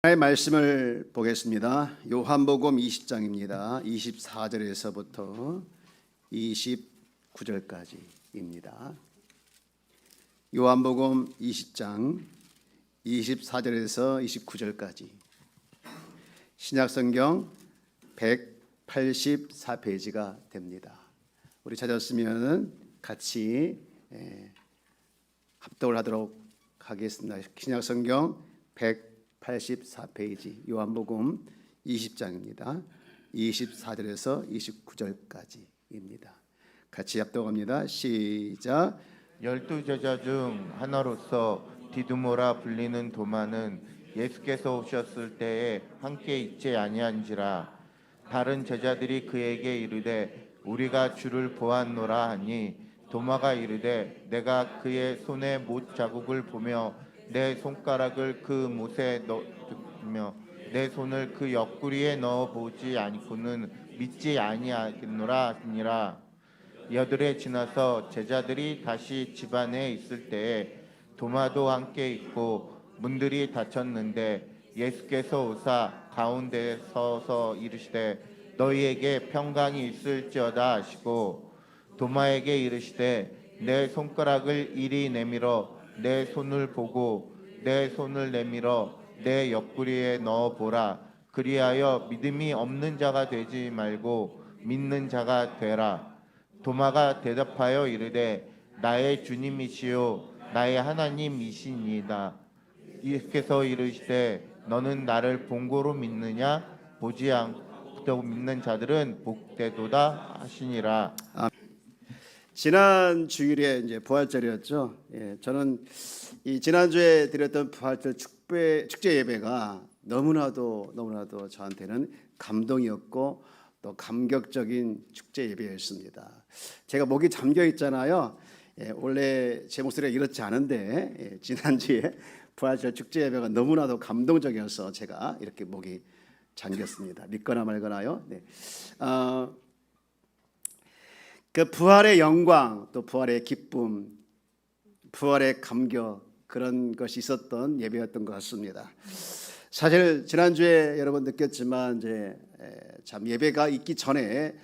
하나님의 말씀을 보겠습니다. 요한복음 20장입니다. 24절에서부터 29절까지입니다. 요한복음 20장 24절에서 29절까지 신약성경 184페이지가 됩니다. 우리 찾았으면 같이 합독을 하도록 하겠습니다. 신약성경 184페이지 요한복음 20장입니다. 24절에서 29절까지입니다. 같이 합독합니다. 시작. 12제자 중 하나로서 디두모라 불리는 도마는 예수께서 오셨을 때에 함께 있지 아니한지라. 다른 제자들이 그에게 이르되 우리가 주를 보았노라 하니 도마가 이르되 내가 그의 손에 못 자국을 보며 내 손가락을 그 못에 넣으며 내 손을 그 옆구리에 넣어 보지 않고는 믿지 아니하겠노라 하니라. 여드레 지나서 제자들이 다시 집 안에 있을 때에 도마도 함께 있고 문들이 닫혔는데 예수께서 오사 가운데 서서 이르시되 너희에게 평강이 있을지어다 하시고 도마에게 이르시되 내 손가락을 이리 내밀어 내 손을 보고 내 손을 내밀어 내 옆구리에 넣어 보라. 그리하여 믿음이 없는 자가 되지 말고 믿는 자가 되라. 도마가 대답하여 이르되 나의 주님이시요 나의 하나님이시니이다. 예수께서 이르시되 너는 나를 본고로 믿느냐? 보지 않고 믿는 자들은 복되도다 하시니라. 지난 주일에 이제 부활절이었죠. 저는 이 지난주에 드렸던 부활절 축제 예배가 너무나도 저한테는 감동이었고 또 감격적인 축제 예배였습니다. 제가 목이 잠겨 있잖아요. 원래 제 목소리가 이렇지 않은데 지난주에 부활절 축제 예배가 너무나도 감동적이어서 제가 이렇게 목이 잠겼습니다. 믿거나 말거나요. 네. 그 부활의 영광, 또 부활의 기쁨, 부활의 감격, 그런 것이 있었던 예배였던 것 같습니다. 사실 지난주에 여러분 느꼈지만 이제 참 예배가 있기 전에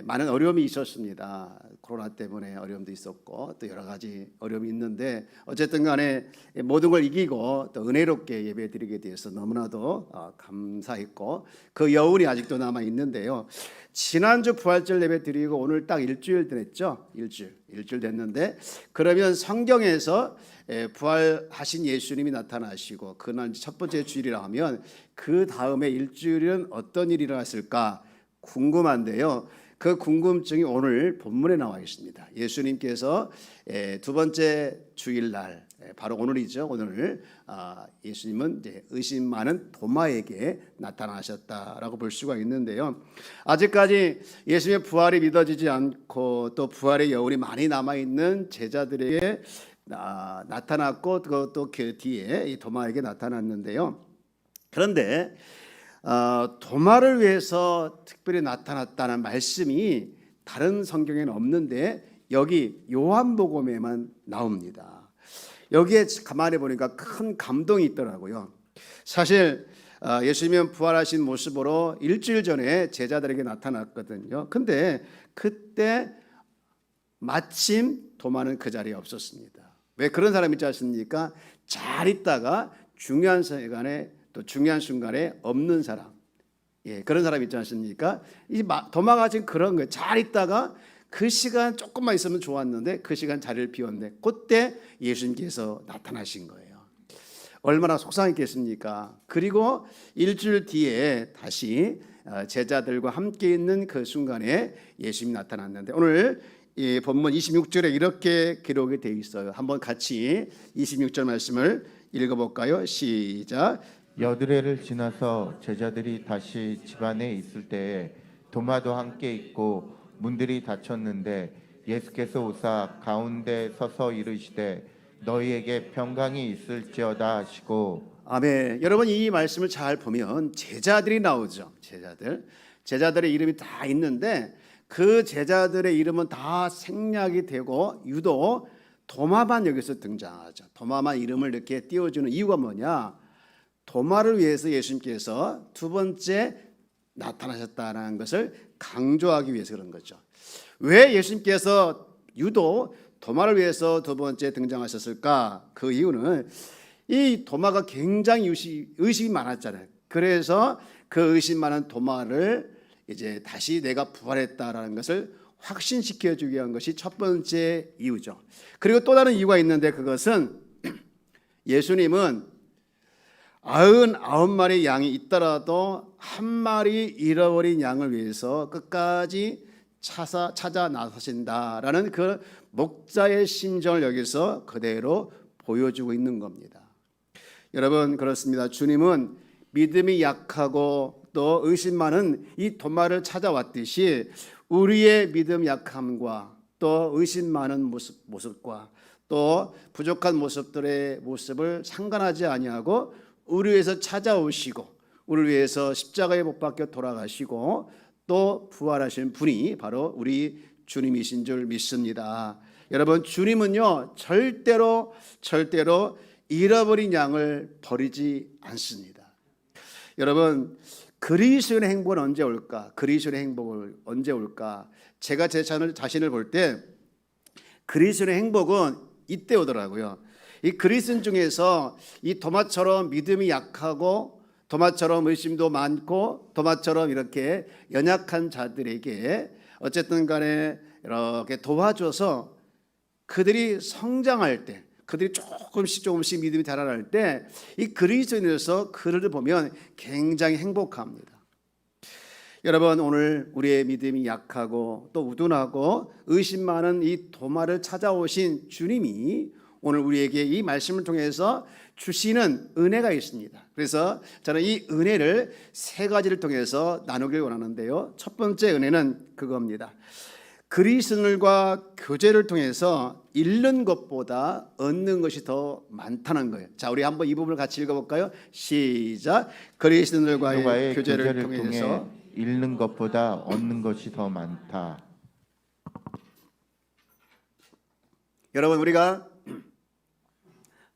많은 어려움이 있었습니다. 코로나 때문에 어려움도 있었고 또 여러 가지 어려움이 있는데 어쨌든 간에 모든 걸 이기고 또 은혜롭게 예배 드리게 되어서 너무나도 감사했고 그 여운이 아직도 남아 있는데요. 지난주 부활절 예배 드리고 오늘 딱 일주일 됐죠. 일주일 됐는데 그러면 성경에서 부활하신 예수님이 나타나시고 그날 첫 번째 주일이라 하면 그 다음에 일주일은 어떤 일이 일어났을까 궁금한데요. 그 궁금증이 오늘 본문에 나와 있습니다. 예수님께서 두 번째 주일날 바로 오늘이죠. 오늘 예수님은 이제 의심 많은 도마에게 나타나셨다라고 볼 수가 있는데요. 아직까지 예수님의 부활이 믿어지지 않고 또 부활의 여운이 많이 남아 있는 제자들에게 나타났고 또 그 뒤에 이 도마에게 나타났는데요. 그런데 도마를 위해서 특별히 나타났다는 말씀이 다른 성경에는 없는데 여기 요한복음에만 나옵니다. 여기에 가만히 보니까 큰 감동이 있더라고요. 사실 예수님은 부활하신 모습으로 일주일 전에 제자들에게 나타났거든요. 근데 그때 마침 도마는 그 자리에 없었습니다. 왜 그런 사람이 있지 않습니까? 잘 있다가 중요한 순간에 없는 사람, 그런 사람이 있지 않습니까? 이 도마가 지금 그런 거예요. 잘 있다가 그 시간 조금만 있으면 좋았는데 그 시간 자리를 비웠는데 그때 예수님께서 나타나신 거예요. 얼마나 속상했겠습니까? 그리고 일주일 뒤에 다시 제자들과 함께 있는 그 순간에 예수님이 나타났는데 오늘 이 본문 26절에 이렇게 기록이 되어 있어요. 한번 같이 26절 말씀을 읽어볼까요? 시작. 여드레를 지나서 제자들이 다시 집 안에 있을 때에 도마도 함께 있고 문들이 닫혔는데 예수께서 오사 가운데 서서 이르시되 너희에게 평강이 있을지어다 하시고. 아멘. 여러분 이 말씀을 잘 보면 제자들이 나오죠. 제자들의 이름이 다 있는데 그 제자들의 이름은 다 생략이 되고 유독 도마만 여기서 등장하죠. 도마만 이름을 이렇게 띄워주는 이유가 뭐냐? 도마를 위해서 예수님께서 두 번째 나타나셨다는 것을 강조하기 위해서 그런 거죠. 왜 예수님께서 유독 도마를 위해서 두 번째 등장하셨을까? 그 이유는 이 도마가 굉장히 의심이 많았잖아요. 그래서 그 의심 많은 도마를 이제 다시 내가 부활했다라는 것을 확신시켜 주기 위한 것이 첫 번째 이유죠. 그리고 또 다른 이유가 있는데 그것은 예수님은 99마리 양이 있더라도 한 마리 잃어버린 양을 위해서 끝까지 찾아 나서신다라는 그 목자의 심정을 여기서 그대로 보여주고 있는 겁니다. 여러분, 그렇습니다. 주님은 믿음이 약하고 또 의심 많은 이 도마를 찾아왔듯이 우리의 믿음 약함과 또 의심 많은 모습과 또 부족한 모습을 상관하지 아니하고 우리 위해서 찾아오시고 우리를 위해서 십자가에 못 박혀 돌아가시고 또 부활하신 분이 바로 우리 주님이신 줄 믿습니다. 여러분, 주님은요 절대로 잃어버린 양을 버리지 않습니다. 여러분, 그리스도의 행복은 언제 올까? 그리스도의 행복을 언제 올까? 제가 제 자신을 볼 때 그리스도의 행복은 이때 오더라고요. 이 그리스도 중에서 이 도마처럼 믿음이 약하고 도마처럼 의심도 많고 도마처럼 이렇게 연약한 자들에게 어쨌든 간에 이렇게 도와줘서 그들이 성장할 때, 그들이 조금씩 믿음이 자라날 때 이 그리스도인으로서 그를 보면 굉장히 행복합니다. 여러분, 오늘 우리의 믿음이 약하고 또 우둔하고 의심 많은 이 도마를 찾아오신 주님이 오늘 우리에게 이 말씀을 통해서 주시는 은혜가 있습니다. 그래서 저는 이 은혜를 세 가지를 통해서 나누길 원하는데요. 첫 번째 은혜는 그겁니다. 그리스도인과 교제를 통해서 잃는 것보다 얻는 것이 더 많다는 거예요. 자, 우리 한번 이 부분을 같이 읽어볼까요? 시작. 그리스도인과의 교제를 통해서 잃는 것보다 얻는 것이 더 많다. 여러분, 우리가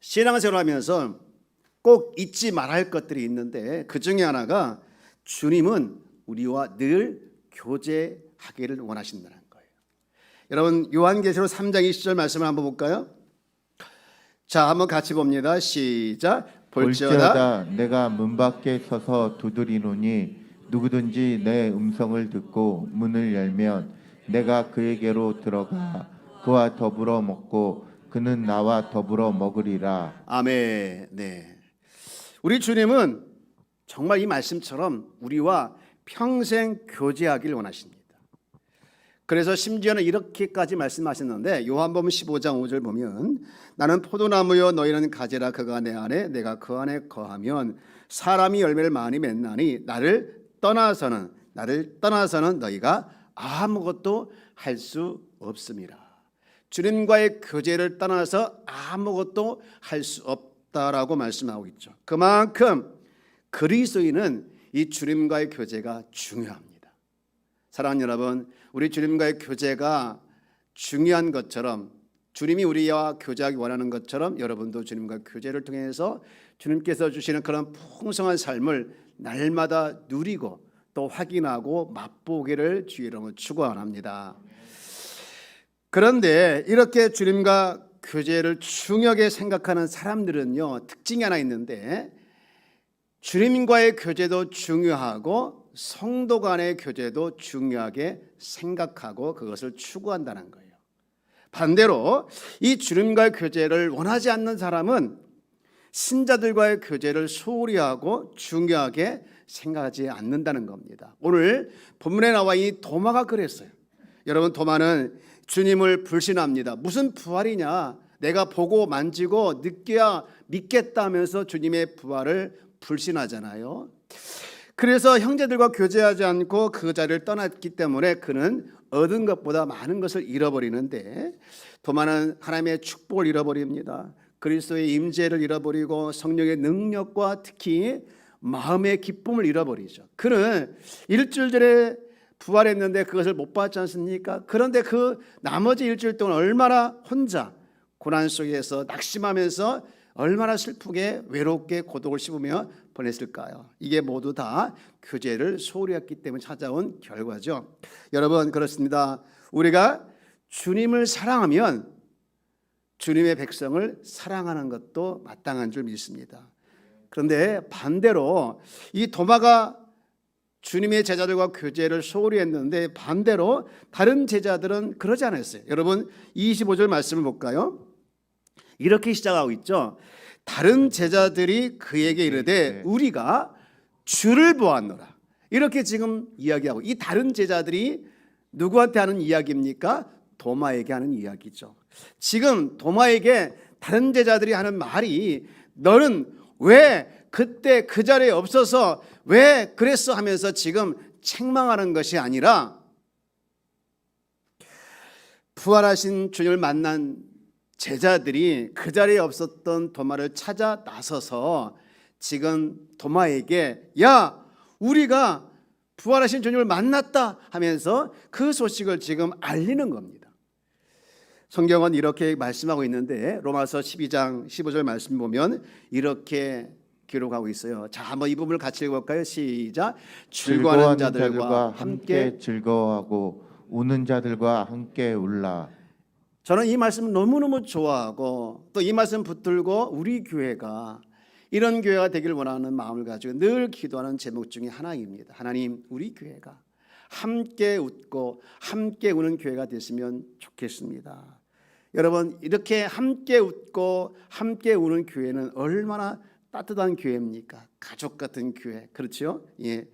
신앙생활을 하면서 꼭 잊지 말아야 할 것들이 있는데 그 중에 하나가 주님은 우리와 늘 교제하기를 원하신다는 거예요. 여러분, 요한계시록 3장 20절 말씀을 한번 볼까요? 자, 한번 같이 봅니다. 시작. 볼지어다 내가 문 밖에 서서 두드리노니 누구든지 내 음성을 듣고 문을 열면 내가 그에게로 들어가 그와 더불어 먹고 그는 나와 더불어 먹으리라. 아멘. 네. 우리 주님은 정말 이 말씀처럼 우리와 평생 교제하기를 원하십니다. 그래서 심지어는 이렇게까지 말씀하셨는데 요한복음 15장 5절 보면 나는 포도나무여 너희는 가지라 그가 내 안에 내가 그 안에 거하면 사람이 열매를 많이 맺나니 나를 떠나서는 너희가 아무것도 할 수 없습니다. 주님과의 교제를 떠나서 아무것도 할 수 없다라고 말씀하고 있죠. 그만큼 그리스도인은 이 주님과의 교제가 중요합니다. 사랑하는 여러분, 우리 주님과의 교제가 중요한 것처럼 주님이 우리와 교제하기 원하는 것처럼 여러분도 주님과 교제를 통해서 주님께서 주시는 그런 풍성한 삶을 날마다 누리고 또 확인하고 맛보기를 주의 이름으로 축원합니다. 그런데 이렇게 주님과 교제를 중요하게 생각하는 사람들은요, 특징이 하나 있는데 주님과의 교제도 중요하고 성도 간의 교제도 중요하게 생각하고 그것을 추구한다는 거예요. 반대로 이 주님과의 교제를 원하지 않는 사람은 신자들과의 교제를 소홀히 하고 중요하게 생각하지 않는다는 겁니다. 오늘 본문에 나와 이 도마가 그랬어요. 여러분, 도마는 주님을 불신합니다. 무슨 부활이냐? 내가 보고 만지고 느껴야 믿겠다면서 주님의 부활을 불신하잖아요. 그래서 형제들과 교제하지 않고 그 자리를 떠났기 때문에 그는 얻은 것보다 많은 것을 잃어버리는데 도마는 하나님의 축복을 잃어버립니다. 그리스도의 임재를 잃어버리고 성령의 능력과 특히 마음의 기쁨을 잃어버리죠. 그는 일주일 전에 부활했는데 그것을 못 받지 않습니까? 그런데 그 나머지 일주일 동안 얼마나 혼자 고난 속에서 낙심하면서 얼마나 슬프게 외롭게 고독을 씹으며 보냈을까요? 이게 모두 다 교제를 소홀히 했기 때문에 찾아온 결과죠. 여러분, 그렇습니다. 우리가 주님을 사랑하면 주님의 백성을 사랑하는 것도 마땅한 줄 믿습니다. 그런데 반대로 이 도마가 주님의 제자들과 교제를 소홀히 했는데 반대로 다른 제자들은 그러지 않았어요. 여러분 25절 말씀을 볼까요? 이렇게 시작하고 있죠. 다른 제자들이 그에게 이르되 우리가 주를 보았노라. 이렇게 지금 이야기하고, 이 다른 제자들이 누구한테 하는 이야기입니까? 도마에게 하는 이야기죠. 지금 도마에게 다른 제자들이 하는 말이 너는 왜 그때 그 자리에 없어서 왜 그랬어 하면서 지금 책망하는 것이 아니라 부활하신 주님을 만난 제자들이 그 자리에 없었던 도마를 찾아 나서서 지금 도마에게 야 우리가 부활하신 주님을 만났다 하면서 그 소식을 지금 알리는 겁니다. 성경은 이렇게 말씀하고 있는데 로마서 12장 15절 말씀 보면 이렇게 기록하고 있어요. 자, 한번 이 부분을 같이 읽어볼까요? 시작. 즐거워하는 자들과 함께 즐거워하고 우는 자들과 함께 울라. 저는 이 말씀 너무너무 좋아하고 또 이 말씀 붙들고 우리 교회가 이런 교회가 되길 원하는 마음을 가지고 늘 기도하는 제목 중에 하나입니다. 하나님, 우리 교회가 함께 웃고 함께 우는 교회가 됐으면 좋겠습니다. 여러분, 이렇게 함께 웃고 함께 우는 교회는 얼마나 따뜻한 교회입니까? 가족 같은 교회, 그렇죠? 예.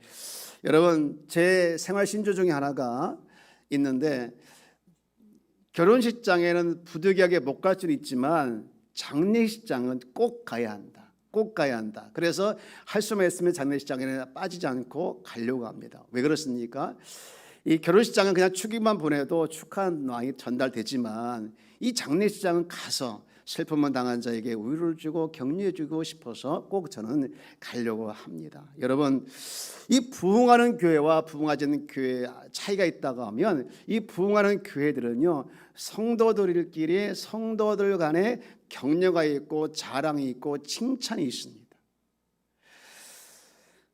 여러분, 제 생활 신조 중에 하나가 있는데 결혼식장에는 부득이하게 못 갈 수는 있지만 장례식장은 꼭 가야 한다. 꼭 가야 한다. 그래서 할 수만 있으면 장례식장에는 빠지지 않고 가려고 합니다. 왜 그렇습니까? 이 결혼식장은 그냥 축의만 보내도 축하한 마음이 전달되지만 이 장례식장은 가서 슬픔을 당한 자에게 위로를 주고 격려해 주고 싶어서 꼭 저는 가려고 합니다. 여러분, 이 부흥하는 교회와 부흥하지 않는 교회 차이가 있다고 하면 이 부흥하는 교회들은요 성도들끼리 성도들 간에 격려가 있고 자랑이 있고 칭찬이 있습니다.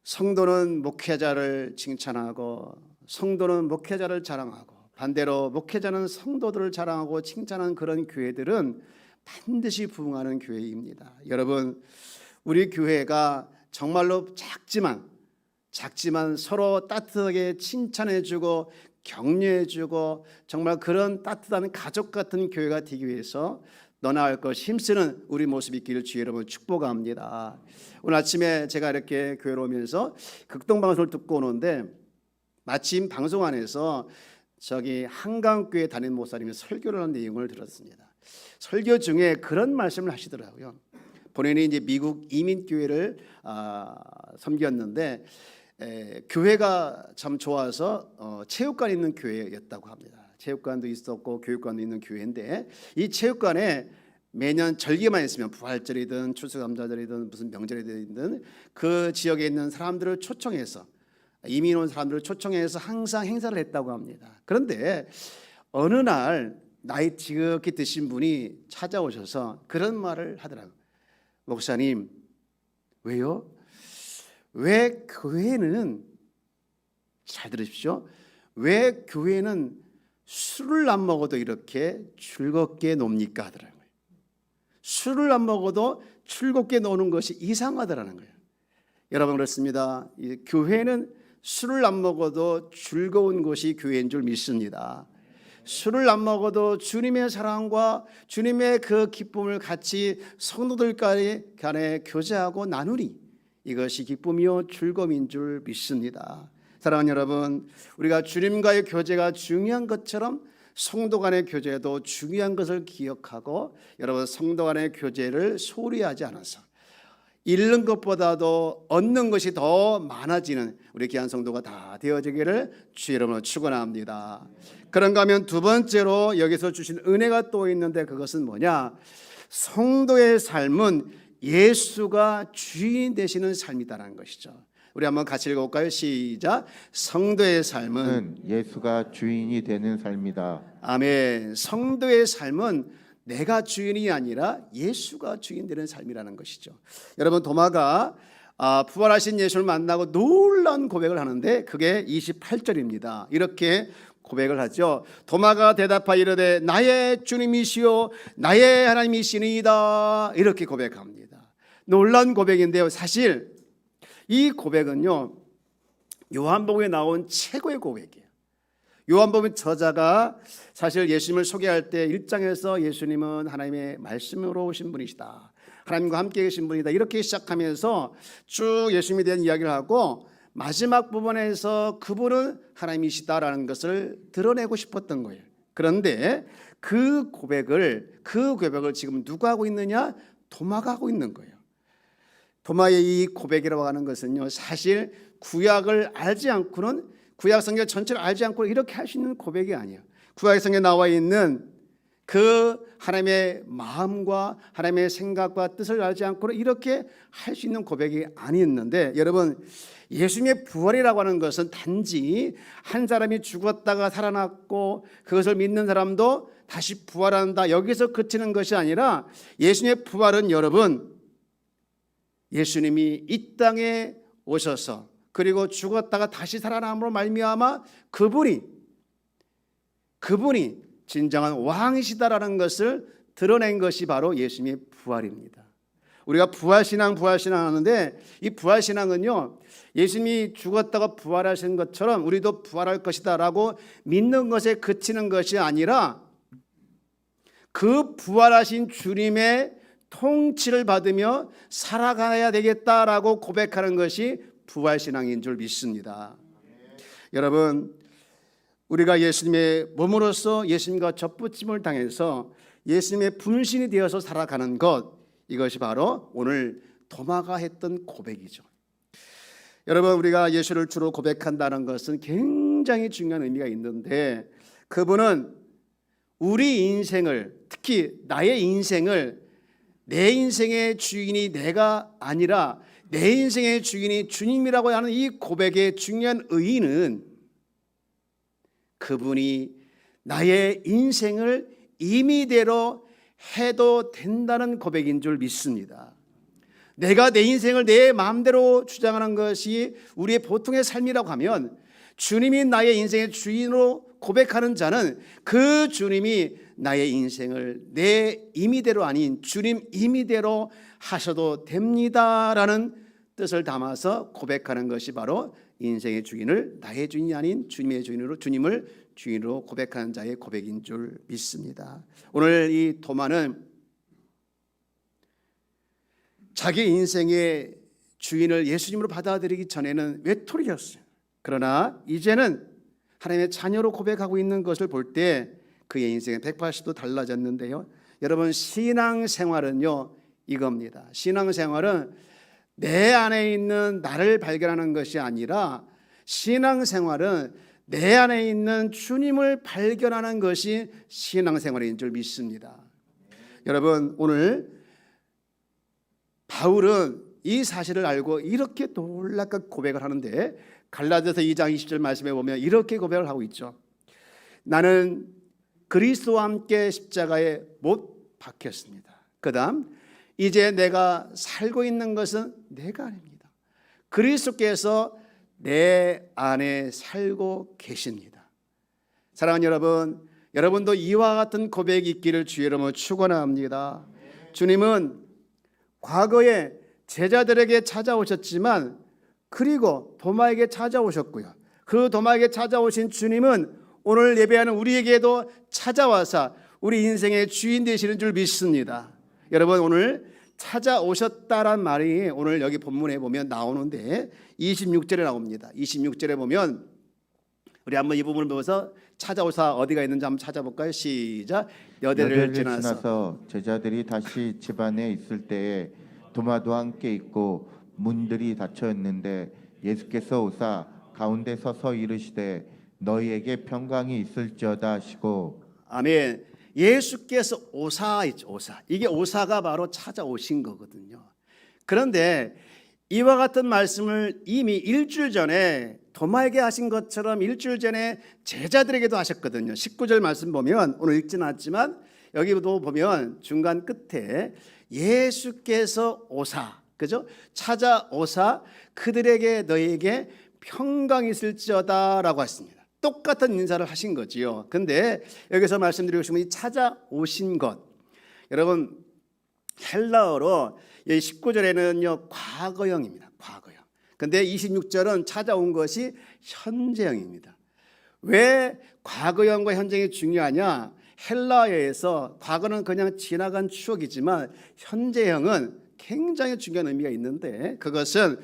성도는 목회자를 칭찬하고 성도는 목회자를 자랑하고 반대로 목회자는 성도들을 자랑하고 칭찬하는 그런 교회들은 반드시 부흥하는 교회입니다. 여러분, 우리 교회가 정말로 작지만 서로 따뜻하게 칭찬해주고 격려해주고 정말 그런 따뜻한 가족 같은 교회가 되기 위해서 너나 할 것 힘쓰는 우리 모습이 있기를 주의 여러분 축복합니다. 오늘 아침에 제가 이렇게 교회로 오면서 극동방송을 듣고 오는데 마침 방송 안에서 저기 한강교회 담임 목사님이 설교를 하는 내용을 들었습니다. 설교 중에 그런 말씀을 하시더라고요. 본인이 이제 미국 이민교회를 섬겼는데 교회가 참 좋아서 체육관 있는 교회였다고 합니다. 체육관도 있었고 교육관도 있는 교회인데 이 체육관에 매년 절기만 있으면 부활절이든 추수감사절이든 무슨 명절이든 그 지역에 있는 사람들을 초청해서 이민 온 사람들을 초청해서 항상 행사를 했다고 합니다. 그런데 어느 날 나이 지극히 드신 분이 찾아오셔서 그런 말을 하더라고요. 목사님, 왜요? 왜 교회는, 잘 들으십시오, 왜 교회는 술을 안 먹어도 이렇게 즐겁게 놉니까? 하더라고요. 술을 안 먹어도 즐겁게 노는 것이 이상하더라는 거예요. 여러분, 그렇습니다. 이 교회는 술을 안 먹어도 즐거운 것이 교회인 줄 믿습니다. 술을 안 먹어도 주님의 사랑과 주님의 그 기쁨을 같이 성도들 간에 교제하고 나누니 이것이 기쁨이요 즐거움인 줄 믿습니다. 사랑하는 여러분, 우리가 주님과의 교제가 중요한 것처럼 성도 간의 교제도 중요한 것을 기억하고 여러분 성도 간의 교제를 소홀히 하지 않아서 잃는 것보다도 얻는 것이 더 많아지는 우리 귀한 성도가 다 되어지기를 주의 이름으로 축원합니다. 그런가 하면 두 번째로 여기서 주신 은혜가 또 있는데 그것은 뭐냐? 성도의 삶은 예수가 주인 되시는 삶이다라는 것이죠. 우리 한번 같이 읽어볼까요? 시작. 성도의 삶은 예수가 주인이 되는 삶이다. 아멘. 성도의 삶은 내가 주인이 아니라 예수가 주인 되는 삶이라는 것이죠. 여러분, 도마가 부활하신 예수를 만나고 놀라운 고백을 하는데 그게 28절입니다. 이렇게 고백을 하죠. 도마가 대답하여 이르되 나의 주님이시요 나의 하나님이시니이다. 이렇게 고백합니다. 놀라운 고백인데요. 사실 이 고백은요, 요한복음에 나온 최고의 고백이에요. 요한복음 저자가 사실 예수님을 소개할 때 1장에서 예수님은 하나님의 말씀으로 오신 분이시다, 하나님과 함께 계신 분이다, 이렇게 시작하면서 쭉 예수님에 대한 이야기를 하고 마지막 부분에서 그분은 하나님이시다라는 것을 드러내고 싶었던 거예요. 그런데 그 고백을 지금 누가 하고 있느냐? 도마가 하고 있는 거예요. 도마의 이 고백이라고 하는 것은요, 사실 구약을 알지 않고는, 구약 성경 전체를 알지 않고 이렇게 할 수 있는 고백이 아니에요. 구약 성경에 나와 있는 그 하나님의 마음과 하나님의 생각과 뜻을 알지 않고는 이렇게 할 수 있는 고백이 아니었는데, 여러분, 예수님의 부활이라고 하는 것은 단지 한 사람이 죽었다가 살아났고 그것을 믿는 사람도 다시 부활한다, 여기서 그치는 것이 아니라 예수님의 부활은, 여러분, 예수님이 이 땅에 오셔서 그리고 죽었다가 다시 살아남으로 말미암아 그분이 진정한 왕이시다라는 것을 드러낸 것이 바로 예수님의 부활입니다. 우리가 부활신앙 하는데 이 부활신앙은요, 예수님이 죽었다가 부활하신 것처럼 우리도 부활할 것이다 라고 믿는 것에 그치는 것이 아니라 그 부활하신 주님의 통치를 받으며 살아가야 되겠다라고 고백하는 것이 부활신앙인 줄 믿습니다. 여러분, 우리가 예수님의 몸으로서 예수님과 접붙임을 당해서 예수님의 분신이 되어서 살아가는 것, 이것이 바로 오늘 도마가 했던 고백이죠. 여러분, 우리가 예수를 주로 고백한다는 것은 굉장히 중요한 의미가 있는데, 그분은 우리 인생을, 특히 나의 인생을, 내 인생의 주인이 내가 아니라 내 인생의 주인이 주님이라고 하는 이 고백의 중요한 의의는 그분이 나의 인생을 임의대로 해도 된다는 고백인 줄 믿습니다. 내가 내 인생을 내 마음대로 주장하는 것이 우리의 보통의 삶이라고 하면, 주님이 나의 인생의 주인으로 고백하는 자는 그 주님이 나의 인생을 내 임의대로 아닌 주님 임의대로 하셔도 됩니다라는 뜻을 담아서 고백하는 것이 바로 인생의 주인을 나의 주인이 아닌 주님의 주인으로, 주님을 주인으로 고백하는 자의 고백인 줄 믿습니다. 오늘 이 도마는 자기 인생의 주인을 예수님으로 받아들이기 전에는 외톨이였어요. 그러나 이제는 하나님의 자녀로 고백하고 있는 것을 볼 때 그의 인생은 180도 달라졌는데요. 여러분, 신앙생활은요, 이겁니다. 신앙생활은 내 안에 있는 나를 발견하는 것이 아니라, 신앙생활은 내 안에 있는 주님을 발견하는 것이 신앙생활인 줄 믿습니다. 여러분, 오늘 바울은 이 사실을 알고 이렇게 놀랍게 고백을 하는데, 갈라디아서 2장 20절 말씀에 보면 이렇게 고백을 하고 있죠. 나는 그리스도와 함께 십자가에 못 박혔습니다. 그 다음, 이제 내가 살고 있는 것은 내가 아닙니다. 그리스도께서 내 안에 살고 계십니다. 사랑하는 여러분, 여러분도 이와 같은 고백이 있기를 주의 이름으로 축원합니다. 주님은 과거에 제자들에게 찾아오셨지만, 그리고 도마에게 찾아오셨고요, 그 도마에게 찾아오신 주님은 오늘 예배하는 우리에게도 찾아와서 우리 인생의 주인 되시는 줄 믿습니다. 여러분, 오늘 찾아오셨다란 말이 오늘 여기 본문에 보면 나오는데 26절에 나옵니다. 26절에 보면, 우리 한번 이 부분을 보면서 찾아오사 어디가 있는지 한번 찾아볼까요? 시작. 여대를 지나서 제자들이 다시 집 안에 있을 때에 도마도 함께 있고 문들이 닫혀 있는데 예수께서 오사 가운데 서서 이르시되 너희에게 평강이 있을지어다 하시고. 아멘. 예수께서 오사, 이게 오사가 바로 찾아오신 거거든요. 그런데 이와 같은 말씀을 이미 일주일 전에 도마에게 하신 것처럼 일주일 전에 제자들에게도 하셨거든요. 19절 말씀 보면, 오늘 읽지는 않았지만 여기도 보면 중간 끝에 예수께서 오사, 그죠? 찾아오사 그들에게 너희에게 평강이 있을지어다라고 했습니다. 똑같은 인사를 하신 거지요. 근데 여기서 말씀드리고 싶은 이 찾아오신 것, 여러분 헬라어로 19절에는요 과거형입니다. 과거형. 근데 26절은 찾아온 것이 현재형입니다. 왜 과거형과 현재형이 중요하냐? 헬라어에서 과거는 그냥 지나간 추억이지만 현재형은 굉장히 중요한 의미가 있는데, 그것은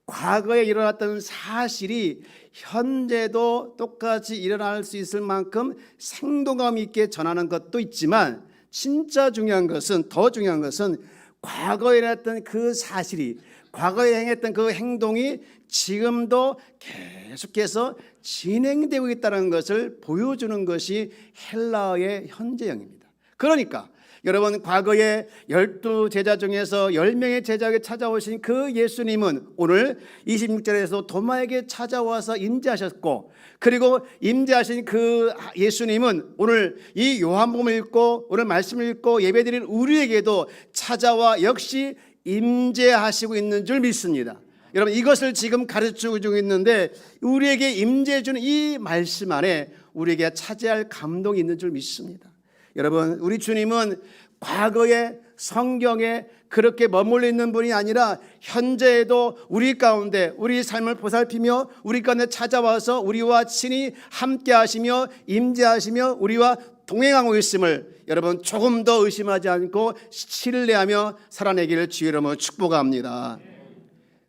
과거에 일어났던 사실이 현재도 똑같이 일어날 수 있을 만큼 생동감 있게 전하는 것도 있지만, 진짜 중요한 것은, 더 중요한 것은 과거에 일어났던 그 사실이, 과거에 행했던 그 행동이 지금도 계속해서 진행되고 있다는 것을 보여주는 것이 헬라어의 현재형입니다. 그러니까 여러분, 과거에 12제자 중에서 10명의 제자에게 찾아오신 그 예수님은 오늘 26절에서 도마에게 찾아와서 임재하셨고, 그리고 임재하신 그 예수님은 오늘 이 요한복음을 읽고 오늘 말씀을 읽고 예배드린 우리에게도 찾아와 역시 임재하시고 있는 줄 믿습니다. 여러분, 이것을 지금 가르치고 있는데 우리에게 임재해 주는 이 말씀 안에 우리에게 차지할 감동이 있는 줄 믿습니다. 여러분, 우리 주님은 과거에 성경에 그렇게 머물러 있는 분이 아니라 현재에도 우리 가운데 우리 삶을 보살피며 우리 가운데 찾아와서 우리와 친히 함께 하시며 임재하시며 우리와 동행하고 있음을 여러분 조금 더 의심하지 않고 신뢰하며 살아내기를 주의 이름으로 축복합니다.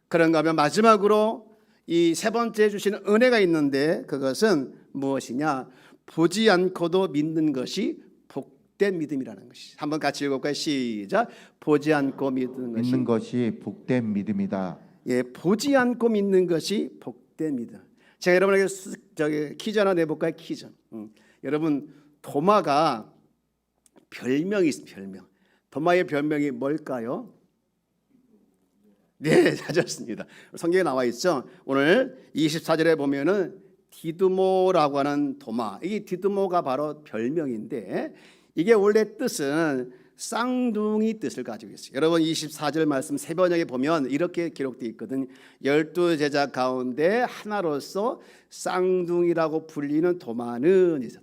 그런가 하면 마지막으로 이 세 번째 주시는 은혜가 있는데, 그것은 무엇이냐? 보지 않고도 믿는 것이 복된 믿음이라는 것이. 한번 같이 읽어볼까요? 시작. 보지 않고 믿는 것이 복된 믿음이다. 예, 보지 않고 믿는 것이 복된 믿음. 제가 여러분에게 퀴즈 하나 내볼까요? 퀴즈. 여러분, 도마가 별명이 있습니다. 별명. 도마의 별명이 뭘까요? 네, 찾았습니다. 성경에 나와 있죠. 오늘 24절에 보면은 디두모라고 하는 도마. 이 디두모가 바로 별명인데, 이게 원래 뜻은 쌍둥이 뜻을 가지고 있어요. 여러분, 24절 말씀 세 번역에 보면 이렇게 기록되어 있거든요. 12제자 가운데 하나로서 쌍둥이라고 불리는 도마는 있어요.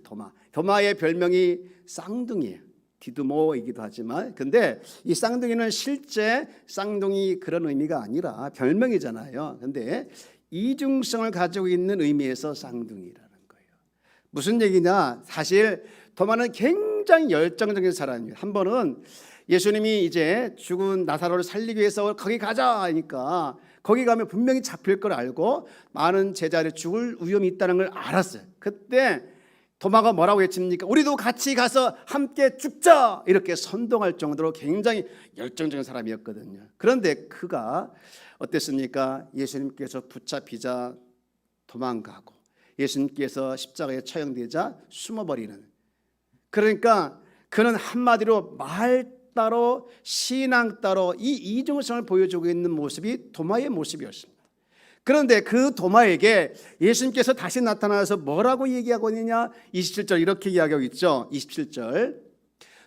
도마의 별명이 쌍둥이에요. 디두모이기도 하지만, 근데 이 쌍둥이는 실제 쌍둥이 그런 의미가 아니라 별명이잖아요. 근데 이중성을 가지고 있는 의미에서 쌍둥이라는 거예요. 무슨 얘기냐? 사실 도마는 굉장히 열정적인 사람이에요. 한 번은 예수님이 이제 죽은 나사로를 살리기 위해서 거기 가자 하니까 거기 가면 분명히 잡힐 걸 알고 많은 제자들이 죽을 위험이 있다는 걸 알았어요. 그때 도마가 뭐라고 외칩니까? 우리도 같이 가서 함께 죽자! 이렇게 선동할 정도로 굉장히 열정적인 사람이었거든요. 그런데 그가 어땠습니까? 예수님께서 붙잡히자 도망가고 예수님께서 십자가에 처형되자 숨어버리는, 그러니까 그는 한마디로 말 따로 신앙 따로 이 이중성을 보여주고 있는 모습이 도마의 모습이었습니다. 그런데 그 도마에게 예수님께서 다시 나타나서 뭐라고 얘기하고 있느냐? 27절 이렇게 이야기하고 있죠. 27절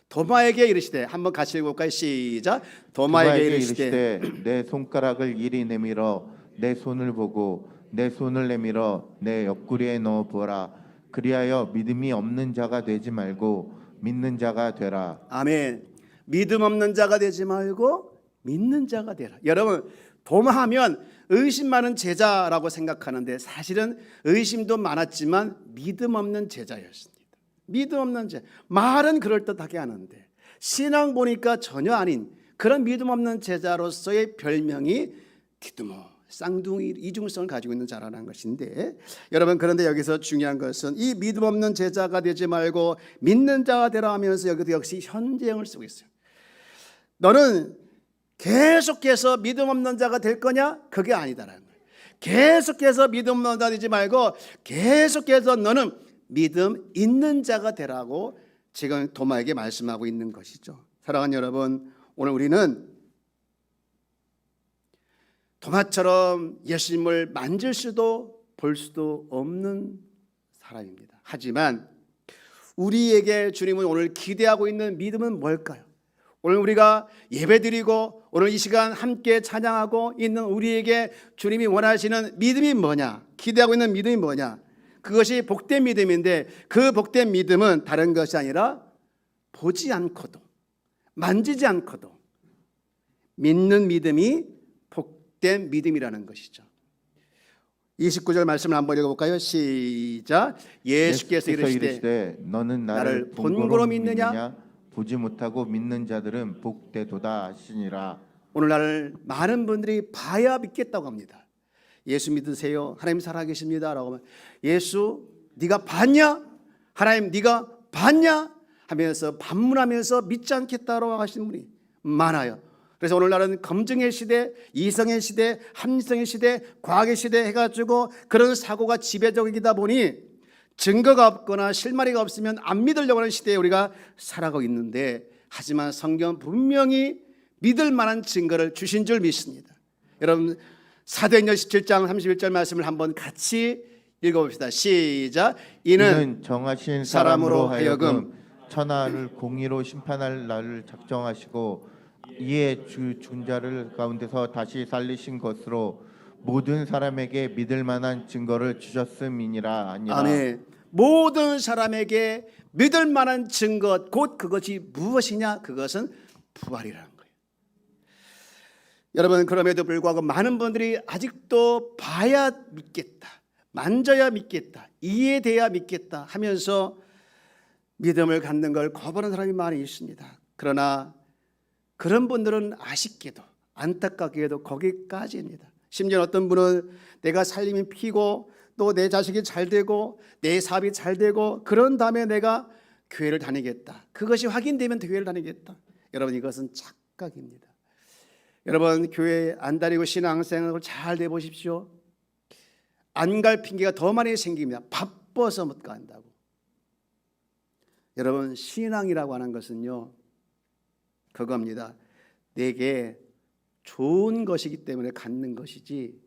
도마에게 이르시되, 한번 같이 읽어볼까요? 시작. 도마에게 이르시되 내 손가락을 이리 내밀어 내 손을 보고 내 손을 내밀어 내 옆구리에 넣어 보라. 그리하여 믿음이 없는 자가 되지 말고 믿는 자가 되라. 아멘. 믿음 없는 자가 되지 말고 믿는 자가 되라. 여러분, 도마하면 의심 많은 제자라고 생각하는데 사실은 의심도 많았지만 믿음 없는 제자였습니다. 믿음 없는 제자. 말은 그럴듯하게 하는데 신앙 보니까 전혀 아닌 그런 믿음 없는 제자로서의 별명이 디두모, 쌍둥이 이중성을 가지고 있는 자라는 것인데, 여러분, 그런데 여기서 중요한 것은 이 믿음 없는 제자가 되지 말고 믿는 자가 되라 하면서 여기도 역시 현재형을 쓰고 있어요. 너는 계속해서 믿음 없는 자가 될 거냐? 그게 아니다라는 거예요. 계속해서 믿음 없는 자가 되지 말고 계속해서 너는 믿음 있는 자가 되라고 지금 도마에게 말씀하고 있는 것이죠. 사랑하는 여러분, 오늘 우리는 도마처럼 예수님을 만질 수도 볼 수도 없는 사람입니다. 하지만 우리에게 주님은 오늘 기대하고 있는 믿음은 뭘까요? 오늘 우리가 예배드리고 오늘 이 시간 함께 찬양하고 있는 우리에게 주님이 원하시는 믿음이 뭐냐? 기대하고 있는 믿음이 뭐냐? 그것이 복된 믿음인데 그 복된 믿음은 다른 것이 아니라 보지 않고도 만지지 않고도 믿는 믿음이 복된 믿음이라는 것이죠. 29절 말씀을 한번 읽어볼까요? 시작. 예수께서 이르시되 너는 나를 본고로 믿느냐? 보지 못하고 믿는 자들은 복되도다 하시니라. 오늘날 많은 분들이 봐야 믿겠다고 합니다. 예수 믿으세요? 하나님 살아계십니다 라고 하면 예수 네가 봤냐? 하나님 네가 봤냐? 하면서 반문하면서 믿지 않겠다고 하시는 분이 많아요. 그래서 오늘날은 검증의 시대, 이성의 시대, 합리성의 시대, 과학의 시대 해가지고 그런 사고가 지배적이다 보니 증거가 없거나 실마리가 없으면 안 믿으려고 하는 시대에 우리가 살아가고 있는데, 하지만 성경은 분명히 믿을 만한 증거를 주신 줄 믿습니다. 여러분 사도행전 17장 31절 말씀을 한번 같이 읽어봅시다. 시작. 이는 정하신 사람으로 하여금 천하를 공의로 심판할 날을 작정하시고 이에 죽은 자를 가운데서 다시 살리신 것으로 모든 사람에게 믿을 만한 증거를 주셨음이니라. 아니라. 아멘. 모든 사람에게 믿을 만한 증거, 곧 그것이 무엇이냐? 그것은 부활이라는 거예요. 여러분 그럼에도 불구하고 많은 분들이 아직도 봐야 믿겠다, 만져야 믿겠다, 이해돼야 믿겠다 하면서 믿음을 갖는 걸 거부하는 사람이 많이 있습니다. 그러나 그런 분들은 아쉽게도 안타깝게도 거기까지입니다. 심지어 어떤 분은 내가 살림이 피고 또 내 자식이 잘 되고 내 사업이 잘 되고 그런 다음에 내가 교회를 다니겠다, 그것이 확인되면 교회를 다니겠다. 여러분 이것은 착각입니다. 여러분 교회 안 다니고 신앙생활을 잘 해보십시오. 안 갈 핑계가 더 많이 생깁니다. 바빠서 못 간다고. 여러분 신앙이라고 하는 것은요 그겁니다. 내게 좋은 것이기 때문에 갖는 것이지,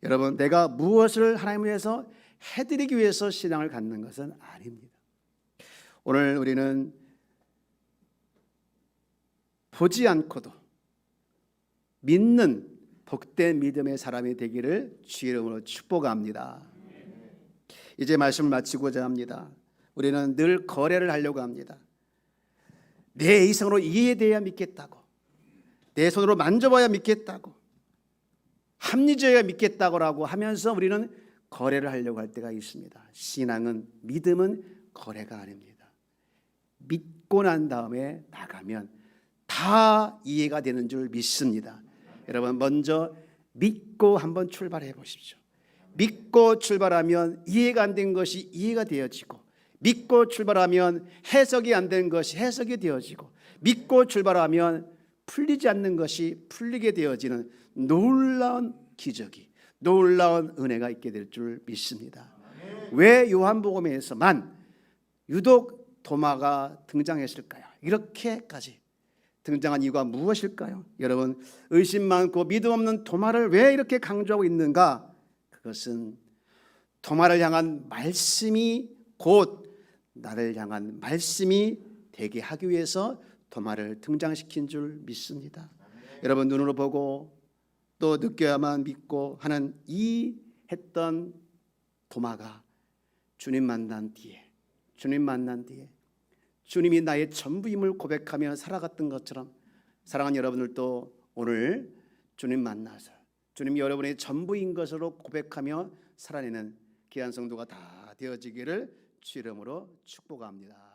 여러분 내가 무엇을 하나님 위해서 해드리기 위해서 신앙을 갖는 것은 아닙니다. 오늘 우리는 보지 않고도 믿는 복된 믿음의 사람이 되기를 주의 이름으로 축복합니다. 이제 말씀을 마치고자 합니다. 우리는 늘 거래를 하려고 합니다. 내 이성으로 이해돼야 믿겠다고, 내 손으로 만져봐야 믿겠다고, 합리적이어야 믿겠다고 하면서 우리는 거래를 하려고 할 때가 있습니다. 신앙은, 믿음은 거래가 아닙니다. 믿고 난 다음에 나가면 다 이해가 되는 줄 믿습니다. 여러분 먼저 믿고 한번 출발해 보십시오. 믿고 출발하면 이해가 안 된 것이 이해가 되어지고, 믿고 출발하면 해석이 안 된 것이 해석이 되어지고, 믿고 출발하면 풀리지 않는 것이 풀리게 되어지는 놀라운 기적이, 놀라운 은혜가 있게 될 줄 믿습니다. 왜 요한복음에서만 유독 도마가 등장했을까요? 이렇게까지 등장한 이유가 무엇일까요? 여러분 의심 많고 믿음 없는 도마를 왜 이렇게 강조하고 있는가? 그것은 도마를 향한 말씀이 곧 나를 향한 말씀이 되게 하기 위해서 도마를 등장시킨 줄 믿습니다. 여러분 눈으로 보고 또 느껴야만 믿고 하는 이 했던 도마가 주님 만난 뒤에 주님이 나의 전부임을 고백하며 살아갔던 것처럼, 사랑하는 여러분들도 오늘 주님 만나서 주님이 여러분의 전부인 것으로 고백하며 살아내는 귀한 성도가 다 되어지기를 주 이름으로 축복합니다.